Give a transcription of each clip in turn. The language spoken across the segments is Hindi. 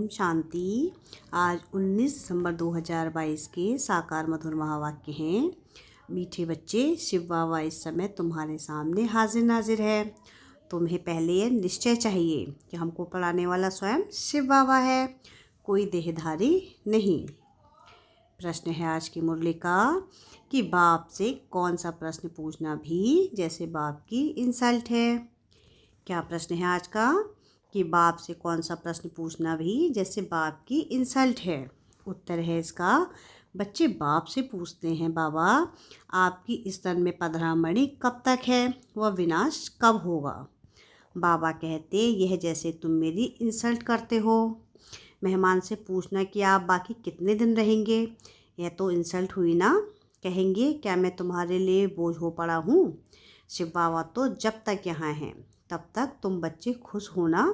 शांति। आज 19 दिसंबर 2022 के साकार मधुर महावाक्य हैं। मीठे बच्चे, शिव बाबा इस समय तुम्हारे सामने हाजिर नाजिर है। तुम्हें पहले यह निश्चय चाहिए कि हमको पढ़ाने वाला स्वयं शिव बाबा है, कोई देहधारी नहीं। प्रश्न है आज की मुरली का कि बाप से कौन सा प्रश्न पूछना भी जैसे बाप की इंसल्ट है। क्या प्रश्न है आज का कि बाप से कौन सा प्रश्न पूछना भी जैसे बाप की इंसल्ट है। उत्तर है इसका, बच्चे बाप से पूछते हैं, बाबा आपकी स्तन में पधरामणि कब तक है, वह विनाश कब होगा। बाबा कहते, यह जैसे तुम मेरी इंसल्ट करते हो। मेहमान से पूछना कि आप बाकी कितने दिन रहेंगे, यह तो इंसल्ट हुई ना। कहेंगे क्या मैं तुम्हारे लिए बोझ हो पड़ा हूँ। शिव बाबा तो जब तक यहाँ हैं तब तक तुम बच्चे खुश होना,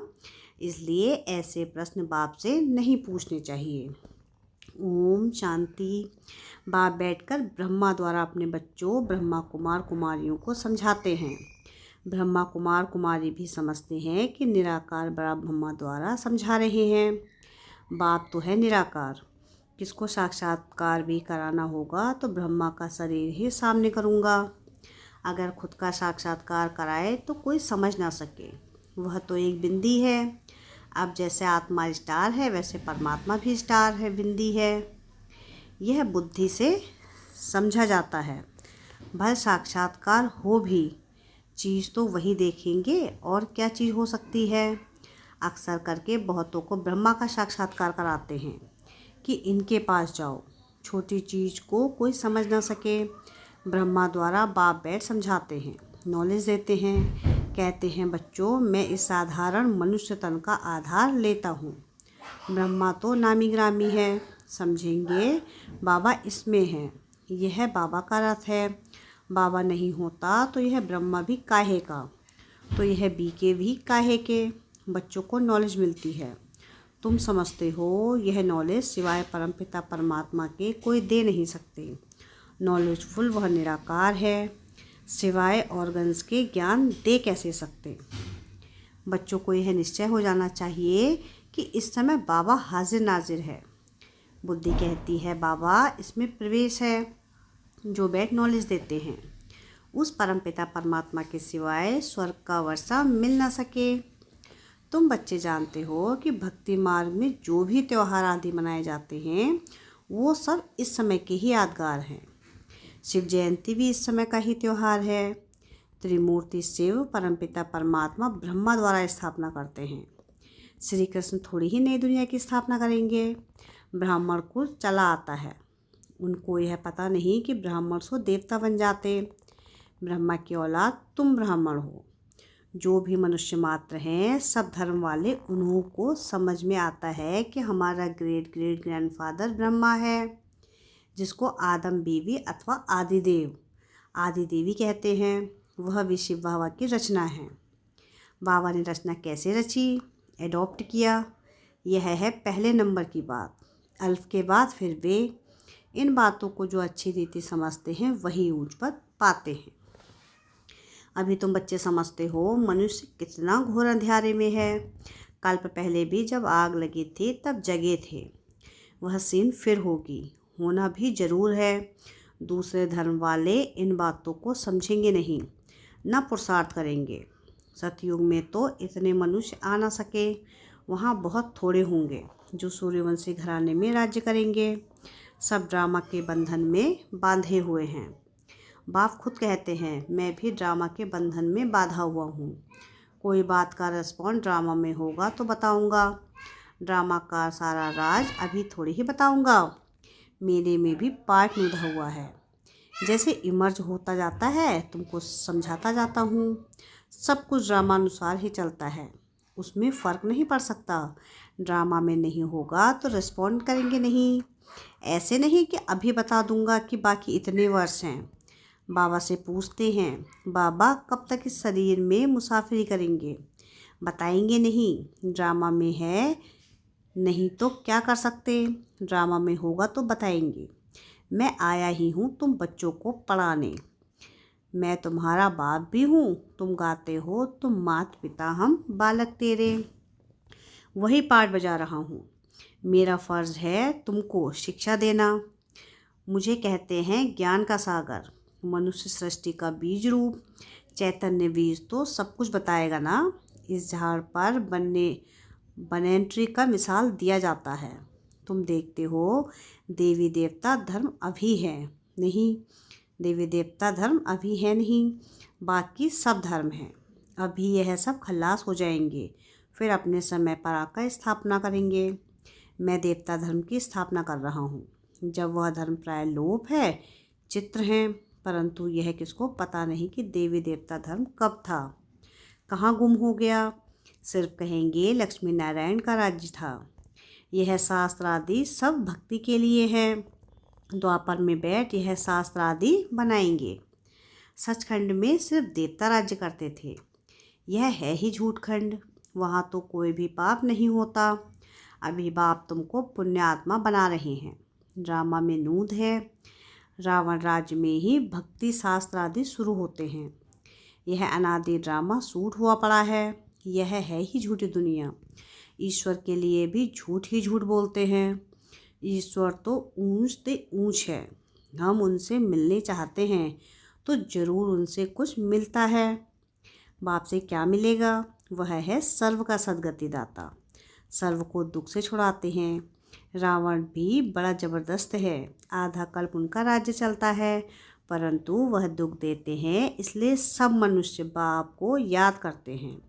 इसलिए ऐसे प्रश्न बाप से नहीं पूछने चाहिए। ओम शांति। बाप बैठकर ब्रह्मा द्वारा अपने बच्चों ब्रह्मा कुमार कुमारियों को समझाते हैं। ब्रह्मा कुमार कुमारी भी समझते हैं कि निराकार बड़ा ब्रह्मा द्वारा समझा रहे हैं। बाप तो है निराकार, किसको साक्षात्कार भी कराना होगा तो ब्रह्मा का शरीर ही सामने करूँगा। अगर खुद का साक्षात्कार कराए तो कोई समझ ना सके, वह तो एक बिंदी है। अब जैसे आत्मा स्टार है वैसे परमात्मा भी स्टार है, बिंदी है। यह बुद्धि से समझा जाता है। भले साक्षात्कार हो भी, चीज़ तो वही देखेंगे और क्या चीज़ हो सकती है। अक्सर करके बहुतों को ब्रह्मा का साक्षात्कार कराते हैं कि इनके पास जाओ, छोटी चीज़ को कोई समझ ना सके। ब्रह्मा द्वारा बाप बैठ समझाते हैं, नॉलेज देते हैं, कहते हैं बच्चों मैं इस साधारण मनुष्य तन का आधार लेता हूँ। ब्रह्मा तो नामी ग्रामी है, समझेंगे बाबा इसमें है, यह बाबा का रथ है। बाबा नहीं होता तो यह ब्रह्मा भी काहे का, तो यह बीके भी काहे के। बच्चों को नॉलेज मिलती है। तुम समझते हो यह नॉलेज सिवाय परमपिता परमात्मा के कोई दे नहीं सकते। नॉलेजफुल वह निराकार है, सिवाय ऑर्गन्स के ज्ञान दे कैसे सकते। बच्चों को यह निश्चय हो जाना चाहिए कि इस समय बाबा हाजिर नाजिर है। बुद्धि कहती है बाबा इसमें प्रवेश है। जो बैठ नॉलेज देते हैं, उस परमपिता परमात्मा के सिवाय स्वर्ग का वर्षा मिल ना सके। तुम बच्चे जानते हो कि भक्ति मार्ग में जो भी त्यौहार आदि मनाए जाते हैं वो सब इस समय के ही यादगार हैं। शिव जयंती भी इस समय का ही त्यौहार है। त्रिमूर्ति शिव परमपिता परमात्मा ब्रह्मा द्वारा स्थापना करते हैं। श्री कृष्ण थोड़ी ही नई दुनिया की स्थापना करेंगे। ब्राह्मण को चला आता है, उनको यह पता नहीं कि ब्राह्मण से देवता बन जाते। ब्रह्मा की औलाद तुम ब्राह्मण हो। जो भी मनुष्य मात्र हैं सब धर्म वाले, उन्हों को समझ में आता है कि हमारा ग्रेट ग्रेट ग्रैंडफादर ब्रह्मा है, जिसको आदम बीवी अथवा आदि देवी कहते हैं। वह भी शिव बाबा की रचना है। बाबा ने रचना कैसे रची, एडॉप्ट किया, यह है पहले नंबर की बात। अल्फ के बाद फिर वे। इन बातों को जो अच्छी रीति समझते हैं वही ऊंच पद पाते हैं। अभी तुम बच्चे समझते हो मनुष्य कितना घोर अंधेरे में है। कल्प पहले भी जब आग लगी थी तब जगे थे, वह सीन फिर होगी, होना भी जरूर है। दूसरे धर्म वाले इन बातों को समझेंगे नहीं, न पुरुषार्थ करेंगे। सतयुग में तो इतने मनुष्य आ ना सके, वहाँ बहुत थोड़े होंगे जो सूर्यवंशी घराने में राज्य करेंगे। सब ड्रामा के बंधन में बांधे हुए हैं। बाप खुद कहते हैं मैं भी ड्रामा के बंधन में बांधा हुआ हूँ। कोई बात का रिस्पॉन्स ड्रामा में होगा तो बताऊँगा। ड्रामा का सारा राज अभी थोड़ी ही बताऊँगा। मेरे में भी पार्ट निभा हुआ है। जैसे इमर्ज होता जाता है तुमको समझाता जाता हूँ। सब कुछ ड्रामानुसार ही चलता है, उसमें फ़र्क नहीं पड़ सकता। ड्रामा में नहीं होगा तो रिस्पॉन्ड करेंगे नहीं। ऐसे नहीं कि अभी बता दूँगा कि बाकी इतने वर्ष हैं। बाबा से पूछते हैं बाबा कब तक इस शरीर में मुसाफिरी करेंगे, बताएंगे नहीं। ड्रामा में है नहीं तो क्या कर सकते, ड्रामा में होगा तो बताएंगे। मैं आया ही हूँ तुम बच्चों को पढ़ाने। मैं तुम्हारा बाप भी हूँ, तुम गाते हो तुम मात पिता हम बालक तेरे। वही पार्ट बजा रहा हूँ। मेरा फ़र्ज़ है तुमको शिक्षा देना। मुझे कहते हैं ज्ञान का सागर, मनुष्य सृष्टि का बीज रूप। चैतन्य बीज तो सब कुछ बताएगा ना। इस झाड़ पर बनने ट्री का मिसाल दिया जाता है। तुम देखते हो देवी देवता धर्म अभी है नहीं, देवी देवता धर्म अभी है नहीं, बाकी सब धर्म हैं। अभी यह सब खल्लास हो जाएंगे, फिर अपने समय पर आकर स्थापना करेंगे। मैं देवता धर्म की स्थापना कर रहा हूँ। जब वह धर्म प्राय लोप है, चित्र हैं, परंतु यह किसको पता नहीं कि देवी देवता धर्म कब था, कहाँ गुम हो गया। सिर्फ कहेंगे लक्ष्मी नारायण का राज्य था। यह शास्त्र आदि सब भक्ति के लिए है। द्वापर में बैठ यह शास्त्र आदि बनाएंगे। सचखंड में सिर्फ देवता राज्य करते थे। यह है ही झूठखंड, वहाँ तो कोई भी पाप नहीं होता। अभी बाप तुमको पुण्यात्मा बना रहे हैं। ड्रामा में नूद है। रावण राज्य में ही भक्ति शास्त्र आदि शुरू होते हैं। यह अनादि ड्रामा सूट हुआ पड़ा है। यह है ही झूठी दुनिया। ईश्वर के लिए भी झूठ ही झूठ बोलते हैं। ईश्वर तो ऊंच से ऊंच है। हम उनसे मिलने चाहते हैं तो ज़रूर उनसे कुछ मिलता है। बाप से क्या मिलेगा? वह है सर्व का सद्गति दाता, सर्व को दुख से छुड़ाते हैं। रावण भी बड़ा ज़बरदस्त है। आधा कल्प उनका राज्य चलता है, परंतु वह दुख देते हैं, इसलिए सब मनुष्य बाप को याद करते हैं।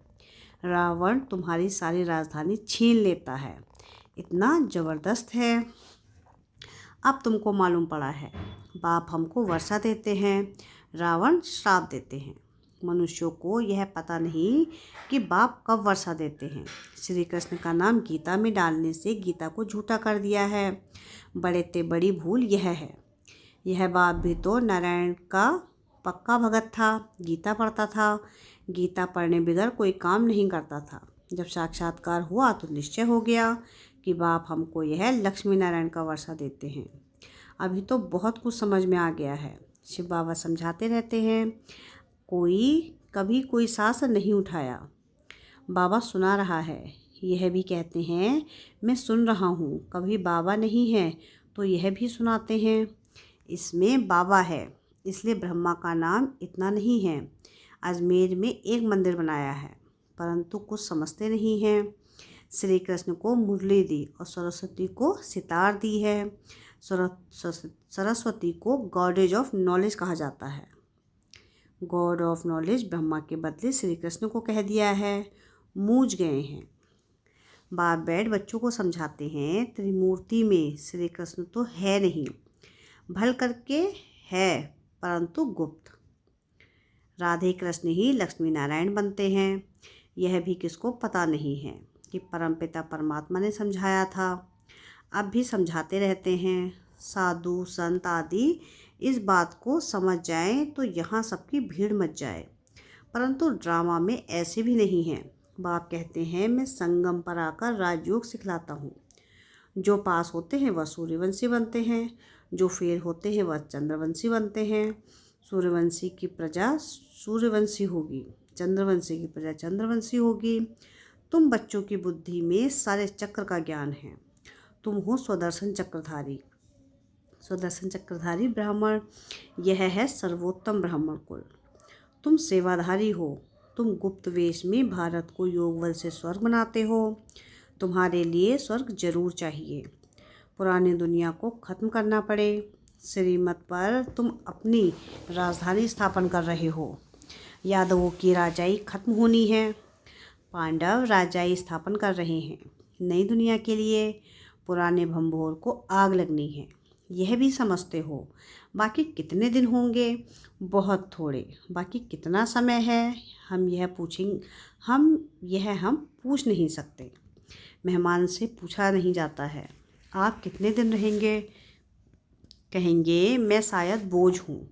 रावण तुम्हारी सारी राजधानी छीन लेता है, इतना ज़बरदस्त है। अब तुमको मालूम पड़ा है, बाप हमको वर्षा देते हैं, रावण श्राप देते हैं। मनुष्यों को यह पता नहीं कि बाप कब वर्षा देते हैं। श्री कृष्ण का नाम गीता में डालने से गीता को झूठा कर दिया है। बड़े ते बड़ी भूल यह है। यह बाप भी तो नारायण का पक्का भगत था, गीता पढ़ता था। गीता पढ़ने बगैर कोई काम नहीं करता था। जब साक्षात्कार हुआ तो निश्चय हो गया कि बाप हमको यह लक्ष्मी नारायण का वर्षा देते हैं। अभी तो बहुत कुछ समझ में आ गया है। शिव बाबा समझाते रहते हैं, कभी कोई शास्त्र नहीं उठाया, बाबा सुना रहा है। यह भी कहते हैं मैं सुन रहा हूँ। कभी बाबा नहीं है तो यह भी सुनाते हैं। इसमें बाबा है, इसलिए ब्रह्मा का नाम इतना नहीं है। अजमेर में एक मंदिर बनाया है, परंतु कुछ समझते नहीं हैं। श्री कृष्ण को मुरली दी और सरस्वती को सितार दी है। सरस्वती को गॉडेज ऑफ नॉलेज कहा जाता है। गॉड ऑफ नॉलेज ब्रह्मा के बदले श्री कृष्ण को कह दिया है। मूझ गए हैं। बाप बैठ बच्चों को समझाते हैं, त्रिमूर्ति में श्री कृष्ण तो है नहीं, भल करके है, परंतु गुप्त। राधे कृष्ण ही लक्ष्मी नारायण बनते हैं। यह भी किसको पता नहीं है कि परमपिता परमात्मा ने समझाया था। अब भी समझाते रहते हैं। साधु संत आदि इस बात को समझ जाएं तो यहाँ सबकी भीड़ मच जाए, परंतु ड्रामा में ऐसे भी नहीं है। बाप कहते हैं मैं संगम पर आकर राजयोग सिखलाता हूँ। जो पास होते हैं वह सूर्यवंशी बनते हैं, जो फेल होते हैं वह चंद्रवंशी बनते हैं। सूर्यवंशी की प्रजा सूर्यवंशी होगी, चंद्रवंशी की प्रजा चंद्रवंशी होगी। तुम बच्चों की बुद्धि में सारे चक्र का ज्ञान है। तुम हो स्वदर्शन चक्रधारी। स्वदर्शन चक्रधारी ब्राह्मण, यह है सर्वोत्तम ब्राह्मण कुल। तुम सेवाधारी हो। तुम गुप्त वेश में भारत को योगबल से स्वर्ग बनाते हो। तुम्हारे लिए स्वर्ग जरूर चाहिए। पुरानी दुनिया को खत्म करना पड़े। श्रीमत पर तुम अपनी राजधानी स्थापन कर रहे हो। यादवों की राजाई खत्म होनी है। पांडव राजाई स्थापन कर रहे हैं नई दुनिया के लिए। पुराने भंभोर को आग लगनी है, यह भी समझते हो। बाकी कितने दिन होंगे? बहुत थोड़े। बाकी कितना समय है? हम हम पूछ नहीं सकते। मेहमान से पूछा नहीं जाता है। आप कितने दिन रहेंगे? कहेंगे मैं शायद बोझ हूँ।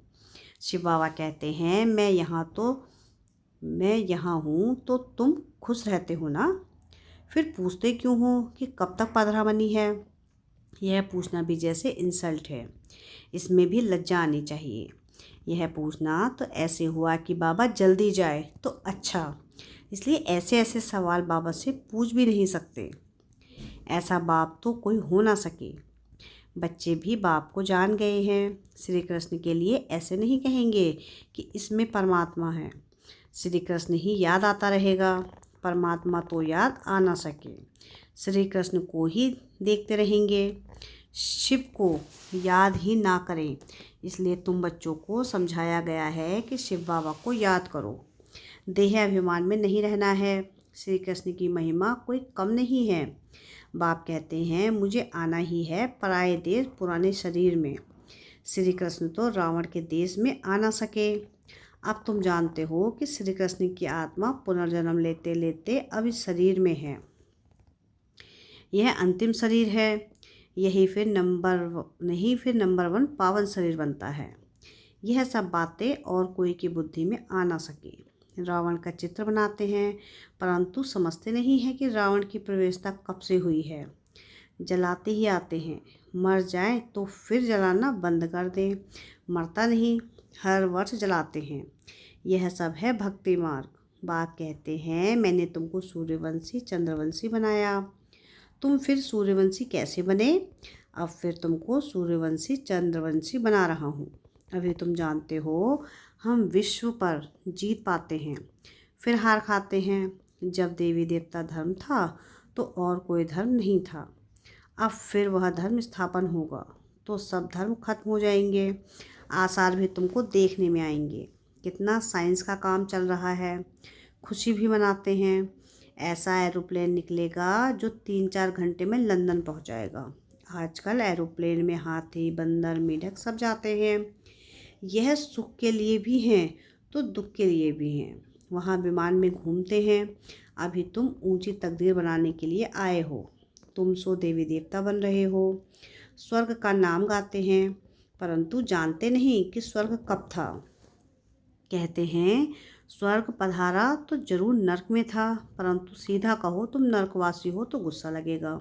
शिव बाबा कहते हैं मैं यहाँ हूँ तो तुम खुश रहते हो ना? फिर पूछते क्यों हो कि कब तक पधरा बनी है? यह पूछना भी जैसे इंसल्ट है। इसमें भी लज्जा आनी चाहिए। यह पूछना तो ऐसे हुआ कि बाबा जल्दी जाए तो अच्छा, इसलिए ऐसे ऐसे सवाल बाबा से पूछ भी नहीं सकते। ऐसा बाप तो कोई हो ना सके। बच्चे भी बाप को जान गए हैं। श्री कृष्ण के लिए ऐसे नहीं कहेंगे कि इसमें परमात्मा है। श्री कृष्ण ही याद आता रहेगा, परमात्मा तो याद आ ना सके। श्री कृष्ण को ही देखते रहेंगे, शिव को याद ही ना करें। इसलिए तुम बच्चों को समझाया गया है कि शिव बाबा को याद करो। देह अभिमान में नहीं रहना है। श्री कृष्ण की महिमा कोई कम नहीं है। बाप कहते हैं मुझे आना ही है पराये देश पुराने शरीर में। श्री कृष्ण तो रावण के देश में आ ना सके। अब तुम जानते हो कि श्री कृष्ण की आत्मा पुनर्जन्म लेते लेते अब इस शरीर में है। यह अंतिम शरीर है। यही फिर नंबर 1 पावन शरीर बनता है। यह सब बातें और कोई की बुद्धि में आ ना सके। रावण का चित्र बनाते हैं, परंतु समझते नहीं है कि रावण की प्रवेशता कब से हुई है। जलाते ही आते हैं, मर जाए तो फिर जलाना बंद कर दें। मरता नहीं, हर वर्ष जलाते हैं। यह सब है भक्ति मार्ग। बाप कहते हैं मैंने तुमको सूर्यवंशी चंद्रवंशी बनाया। तुम फिर सूर्यवंशी कैसे बने? अब फिर तुमको सूर्यवंशी चंद्रवंशी बना रहा हूँ। अभी तुम जानते हो हम विश्व पर जीत पाते हैं, फिर हार खाते हैं। जब देवी देवता धर्म था तो और कोई धर्म नहीं था। अब फिर वह धर्म स्थापन होगा तो सब धर्म खत्म हो जाएंगे। आसार भी तुमको देखने में आएंगे। कितना साइंस का काम चल रहा है। खुशी भी मनाते हैं। ऐसा एरोप्लेन निकलेगा जो 3-4 घंटे में लंदन पहुंच जाएगा। आजकल एरोप्लेन में हाथी बंदर मेंढक सब जाते हैं। यह सुख के लिए भी हैं तो दुख के लिए भी हैं। वहाँ विमान में घूमते हैं। अभी तुम ऊंची तकदीर बनाने के लिए आए हो। तुम सो देवी देवता बन रहे हो। स्वर्ग का नाम गाते हैं, परंतु जानते नहीं कि स्वर्ग कब था। कहते हैं स्वर्ग पधारा तो जरूर नर्क में था, परंतु सीधा कहो तुम नर्कवासी हो तो गुस्सा लगेगा।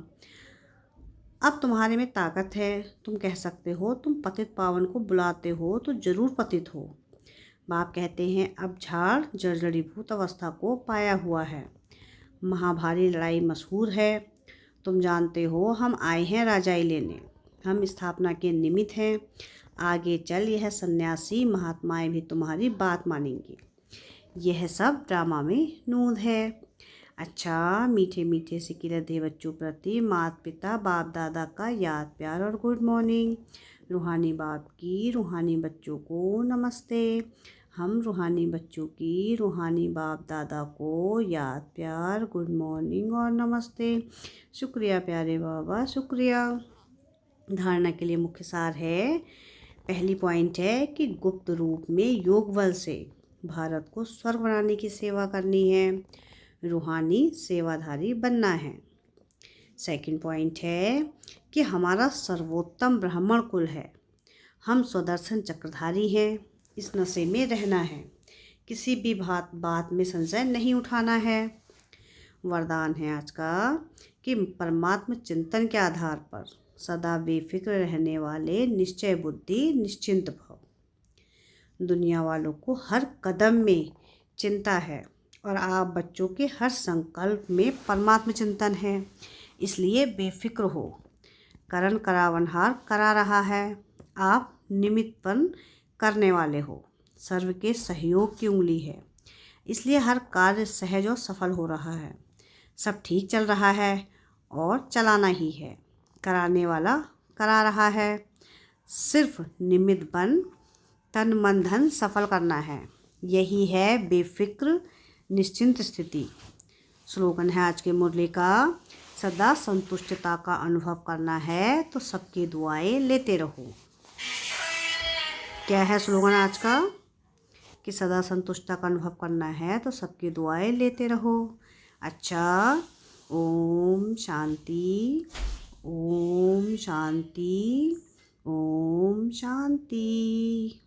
अब तुम्हारे में ताकत है। तुम कह सकते हो तुम पतित पावन को बुलाते हो तो जरूर पतित हो। बाप कहते हैं अब झाड़ जर्जरीभूत अवस्था को पाया हुआ है। महाभारी लड़ाई मशहूर है। तुम जानते हो हम आए हैं राजाई लेने। हम स्थापना के निमित्त हैं। आगे चल यह सन्यासी महात्माएं भी तुम्हारी बात मानेंगी। यह सब ड्रामा में नूंद है। अच्छा, मीठे मीठे सिकिलधे बच्चों प्रति माता पिता बाप दादा का याद प्यार और गुड मॉर्निंग। रूहानी बाप की रूहानी बच्चों को नमस्ते। हम रूहानी बच्चों की रूहानी बाप दादा को याद प्यार गुड मॉर्निंग और नमस्ते। शुक्रिया प्यारे बाबा, शुक्रिया। धारणा के लिए मुख्य सार है। पहली पॉइंट है कि गुप्त रूप में योग बल से भारत को स्वर्ग बनाने की सेवा करनी है। रूहानी सेवाधारी बनना है। सेकंड पॉइंट है कि हमारा सर्वोत्तम ब्राह्मण कुल है। हम स्वदर्शन चक्रधारी हैं। इस नशे में रहना है। किसी भी बात में संशय नहीं उठाना है। वरदान है आज का कि परमात्मा चिंतन के आधार पर सदा बेफिक्र रहने वाले निश्चय बुद्धि निश्चिंत भव। दुनिया वालों को हर कदम में चिंता है और आप बच्चों के हर संकल्प में परमात्मा चिंतन है। इसलिए बेफिक्र हो। करण करावनहार करा रहा है। आप निमित्तपन करने वाले हो। सर्व के सहयोग की उंगली है। इसलिए हर कार्य सहज और सफल हो रहा है। सब ठीक चल रहा है और चलाना ही है। कराने वाला करा रहा है। सिर्फ निमित्त बन तन मन धन सफल करना है। यही है बेफिक्र निश्चिंत स्थिति। स्लोगन है आज के मुरली का, सदा संतुष्टता का अनुभव करना है तो सबकी दुआएं लेते रहो। क्या है स्लोगन आज का? कि सदा संतुष्टता का अनुभव करना है तो सबकी दुआएं लेते रहो। अच्छा, ओम शांति, ओम शांति, ओम शांति।